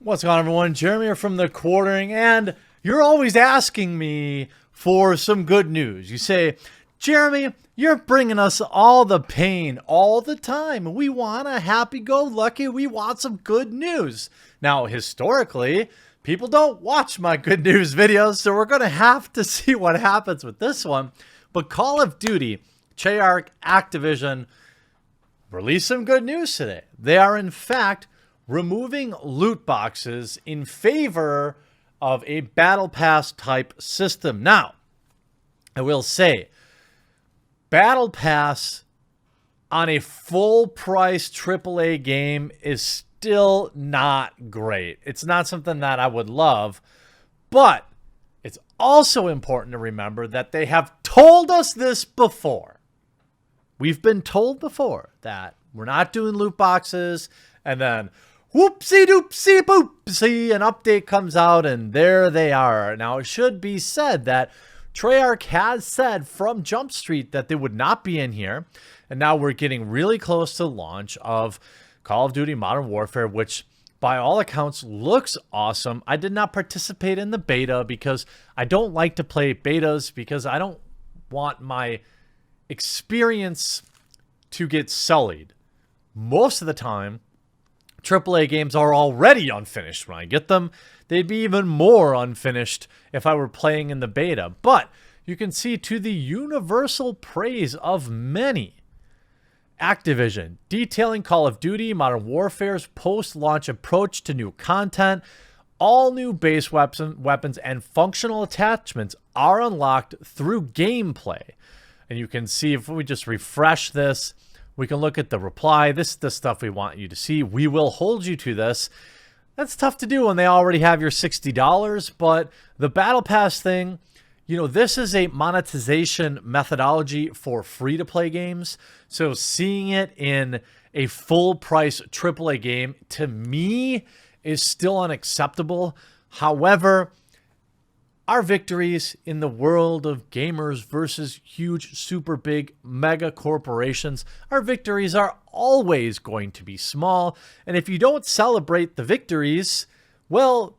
What's going on, everyone? Jeremy here from The Quartering, and you're always asking me for some good news. You say, Jeremy, you're bringing us all the pain all the time. We want a happy-go-lucky, we want some good news. Now, historically, people don't watch my good news videos, so we're going to have to see what happens with this one. But Call of Duty, Treyarch, Activision, released some good news today. They are, in fact, removing loot boxes in favor of a battle pass type system. Now, I will say, battle pass on a full price AAA game is still not great. It's not something that I would love, but it's also important to remember that they have told us this before. We've been told before that we're not doing loot boxes, and then whoopsie doopsie boopsie, an update comes out and there they are. Now, it should be said that Treyarch has said from Jump Street that they would not be in here. And now we're getting really close to the launch of Call of Duty Modern Warfare, which by all accounts looks awesome. I did not participate in the beta because I don't like to play betas because I don't want my experience to get sullied. Most of the time, AAA games are already unfinished when I get them. They'd be even more unfinished if I were playing in the beta. But you can see, to the universal praise of many, Activision detailing Call of Duty Modern Warfare's post-launch approach to new content. All new base weapons and functional attachments are unlocked through gameplay. And you can see, if we just refresh this, we can look at the reply. This is the stuff we want you to see. We will hold you to this. That's tough to do when they already have your $60, but the Battle Pass thing, you know, this is a monetization methodology for free-to-play games. So seeing it in a full-price AAA game, to me, is still unacceptable. However, our victories in the world of gamers versus huge, super big, mega corporations, our victories are always going to be small. And if you don't celebrate the victories, well,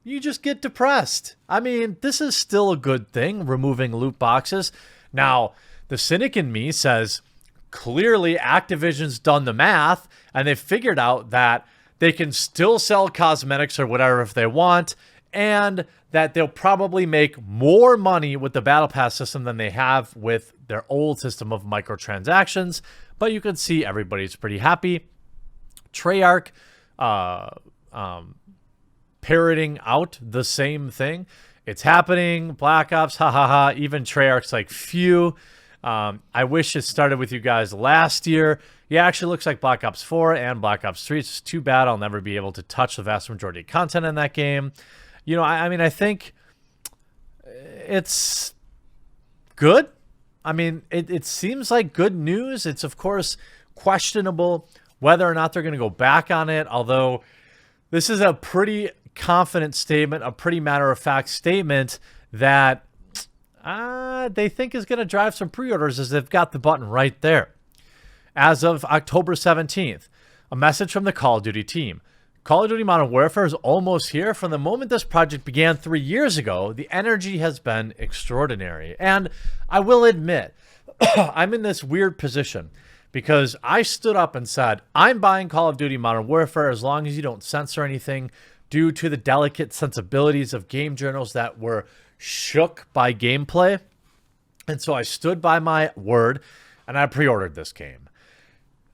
you just get depressed. I mean, this is still a good thing, removing loot boxes. Now, the cynic in me says, clearly Activision's done the math, and they've figured out that they can still sell cosmetics or whatever if they want, and that they'll probably make more money with the Battle Pass system than they have with their old system of microtransactions. But you can see everybody's pretty happy. Treyarch parroting out the same thing. It's happening. Black Ops, ha ha ha. Even Treyarch's like, phew. I wish it started with you guys last year. Yeah, actually looks like Black Ops 4 and Black Ops 3. It's too bad I'll never be able to touch the vast majority of content in that game. You know, I mean, I think it's good. I mean, it seems like good news. It's, of course, questionable whether or not they're going to go back on it, although this is a pretty confident statement, a pretty matter-of-fact statement that they think is going to drive some pre-orders, as they've got the button right there. As of October 17th, a message from the Call of Duty team. Call of Duty Modern Warfare is almost here. From the moment this project began 3 years ago, the energy has been extraordinary. And I will admit, I'm in this weird position because I stood up and said, I'm buying Call of Duty Modern Warfare as long as you don't censor anything, due to the delicate sensibilities of game journals that were shook by gameplay. And so I stood by my word and I pre-ordered this game.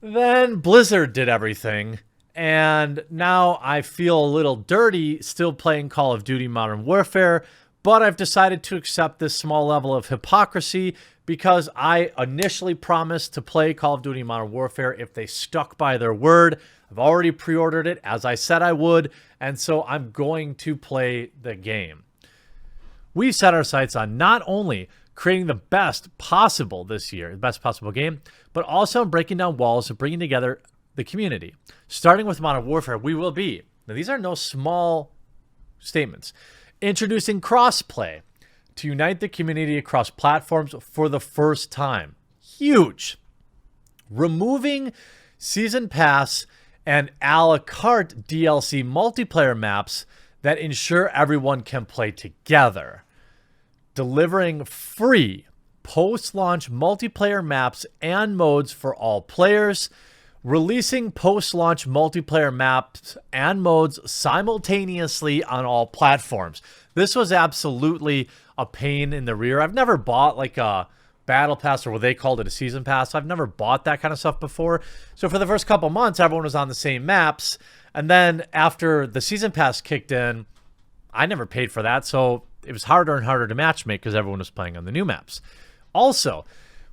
Then Blizzard did everything. And now I feel a little dirty still playing Call of Duty Modern Warfare, but I've decided to accept this small level of hypocrisy because I initially promised to play Call of Duty Modern Warfare if they stuck by their word. I've already pre-ordered it, as I said I would, and so I'm going to play the game. We've set our sights on not only creating the best possible this year, the best possible game, but also breaking down walls and bringing together the community. Starting with Modern Warfare, we will be, now these are no small statements, introducing crossplay to unite the community across platforms for the first time. Huge. Removing Season Pass and a la carte DLC multiplayer maps that ensure everyone can play together. Delivering free post-launch multiplayer maps and modes for all players. Releasing post-launch multiplayer maps and modes simultaneously on all platforms. This was absolutely a pain in the rear. I've never bought like a battle pass, or what they called it, a season pass. I've never bought that kind of stuff before. So for the first couple months, everyone was on the same maps. And then after the season pass kicked in, I never paid for that. So it was harder and harder to matchmake because everyone was playing on the new maps. Also,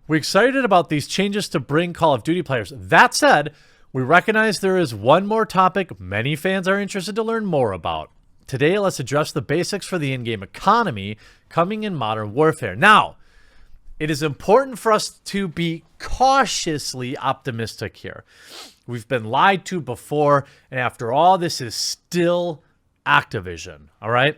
we're excited about these changes to bring Call of Duty players. That said, we recognize there is one more topic many fans are interested to learn more about. Today, let's address the basics for the in-game economy coming in Modern Warfare. Now, it is important for us to be cautiously optimistic here. We've been lied to before, and after all, this is still Activision, all right?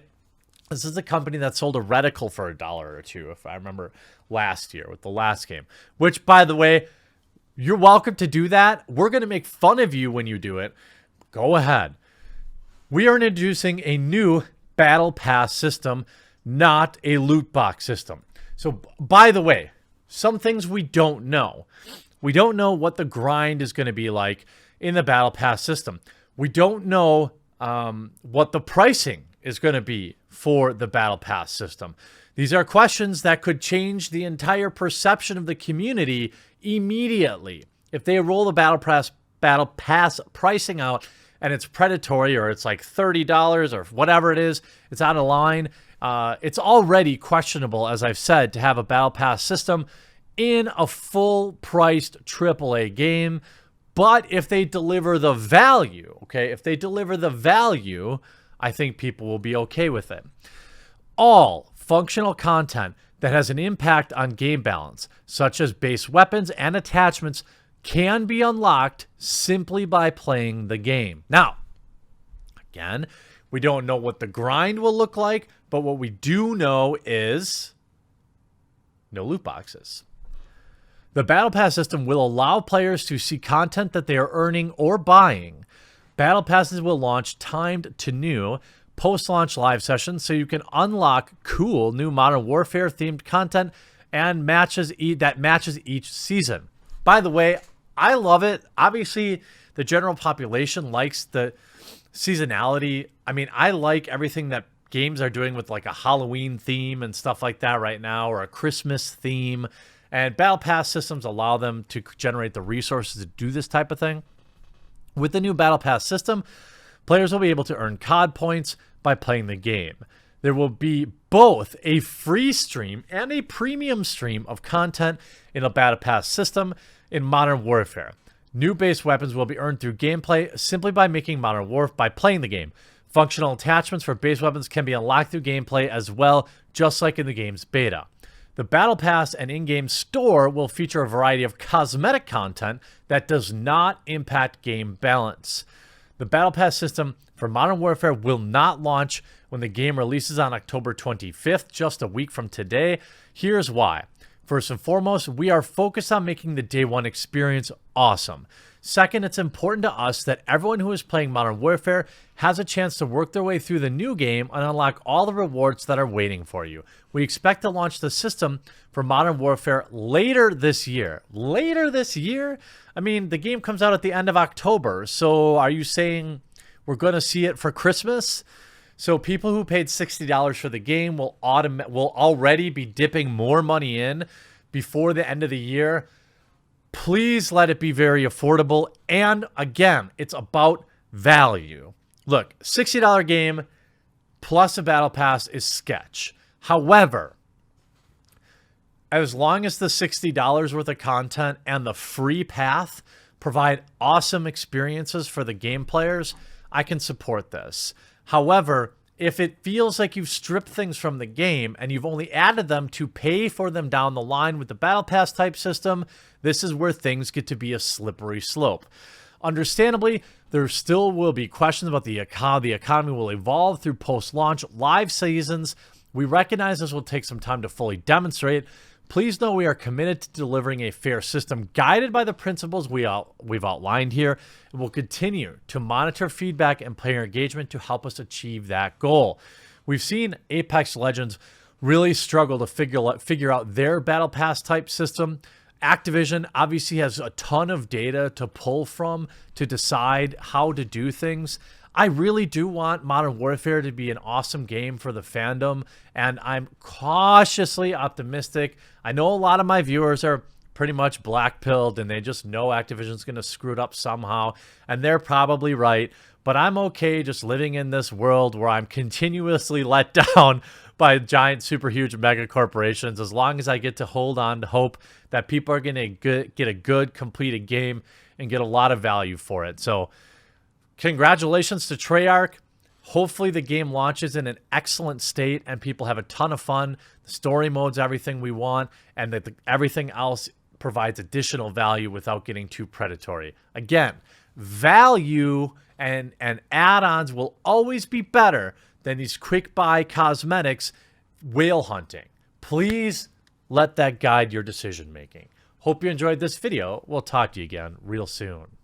This is the company that sold a reticle for $1 or $2, if I remember last year with the last game. Which, by the way, you're welcome to do that. We're going to make fun of you when you do it. Go ahead. We are introducing a new Battle Pass system, not a loot box system. So, by the way, some things we don't know. We don't know what the grind is going to be like in the Battle Pass system. We don't know what the pricing is going to be for the Battle Pass system. These are questions that could change the entire perception of the community immediately. If they roll the Battle Pass pricing out and it's predatory, or it's like $30 or whatever it is, it's out of line. It's already questionable, as I've said, to have a Battle Pass system in a full-priced AAA game. But if they deliver the value, okay, if they deliver the value, I think people will be okay with it. All functional content that has an impact on game balance, such as base weapons and attachments, can be unlocked simply by playing the game. Now, again, we don't know what the grind will look like, but what we do know is no loot boxes. The Battle Pass system will allow players to see content that they are earning or buying. Battle Passes will launch timed to new post-launch live sessions, so you can unlock cool new Modern Warfare themed content and that matches each season. By the way, I love it. Obviously, the general population likes the seasonality. I mean, I like everything that games are doing with like a Halloween theme and stuff like that right now, or a Christmas theme. And Battle Pass systems allow them to generate the resources to do this type of thing. With the new Battle Pass system, players will be able to earn COD points by playing the game. There will be both a free stream and a premium stream of content in a Battle Pass system in Modern Warfare. New base weapons will be earned through gameplay simply by by playing the game. Functional attachments for base weapons can be unlocked through gameplay as well, just like in the game's beta. The Battle Pass and in-game store will feature a variety of cosmetic content that does not impact game balance. The Battle Pass system for Modern Warfare will not launch when the game releases on October 25th, just a week from today. Here's why. First and foremost, we are focused on making the day one experience awesome. Second, it's important to us that everyone who is playing Modern Warfare has a chance to work their way through the new game and unlock all the rewards that are waiting for you. We expect to launch the system for Modern Warfare later this year. Later this year? I mean, the game comes out at the end of October, so are you saying we're going to see it for Christmas? So people who paid $60 for the game will already be dipping more money in before the end of the year. Please let it be very affordable. And again, it's about value. Look, $60 game plus a Battle Pass is sketch. However, as long as the $60 worth of content and the free path provide awesome experiences for the game players, I can support this. However, if it feels like you've stripped things from the game and you've only added them to pay for them down the line with the Battle Pass type system, this is where things get to be a slippery slope. Understandably, there still will be questions about how the economy will evolve through post-launch live seasons. We recognize this will take some time to fully demonstrate, Please know we are committed to delivering a fair system guided by the principles we've outlined here, and will continue to monitor feedback and player engagement to help us achieve that goal. We've seen Apex Legends really struggle to figure out their Battle Pass type system. Activision obviously has a ton of data to pull from to decide how to do things. I really do want Modern Warfare to be an awesome game for the fandom, and I'm cautiously optimistic. I know a lot of my viewers are pretty much black-pilled, and they just know Activision's going to screw it up somehow, and they're probably right, but I'm okay just living in this world where I'm continuously let down by giant, super huge mega corporations, as long as I get to hold on to hope that people are going to get a good, completed game and get a lot of value for it. So congratulations to Treyarch. Hopefully the game launches in an excellent state and people have a ton of fun. The story mode's everything we want, and that everything else provides additional value without getting too predatory. Again, value and add-ons will always be better than these quick buy cosmetics whale hunting. Please let that guide your decision making. Hope you enjoyed this video. We'll talk to you again real soon.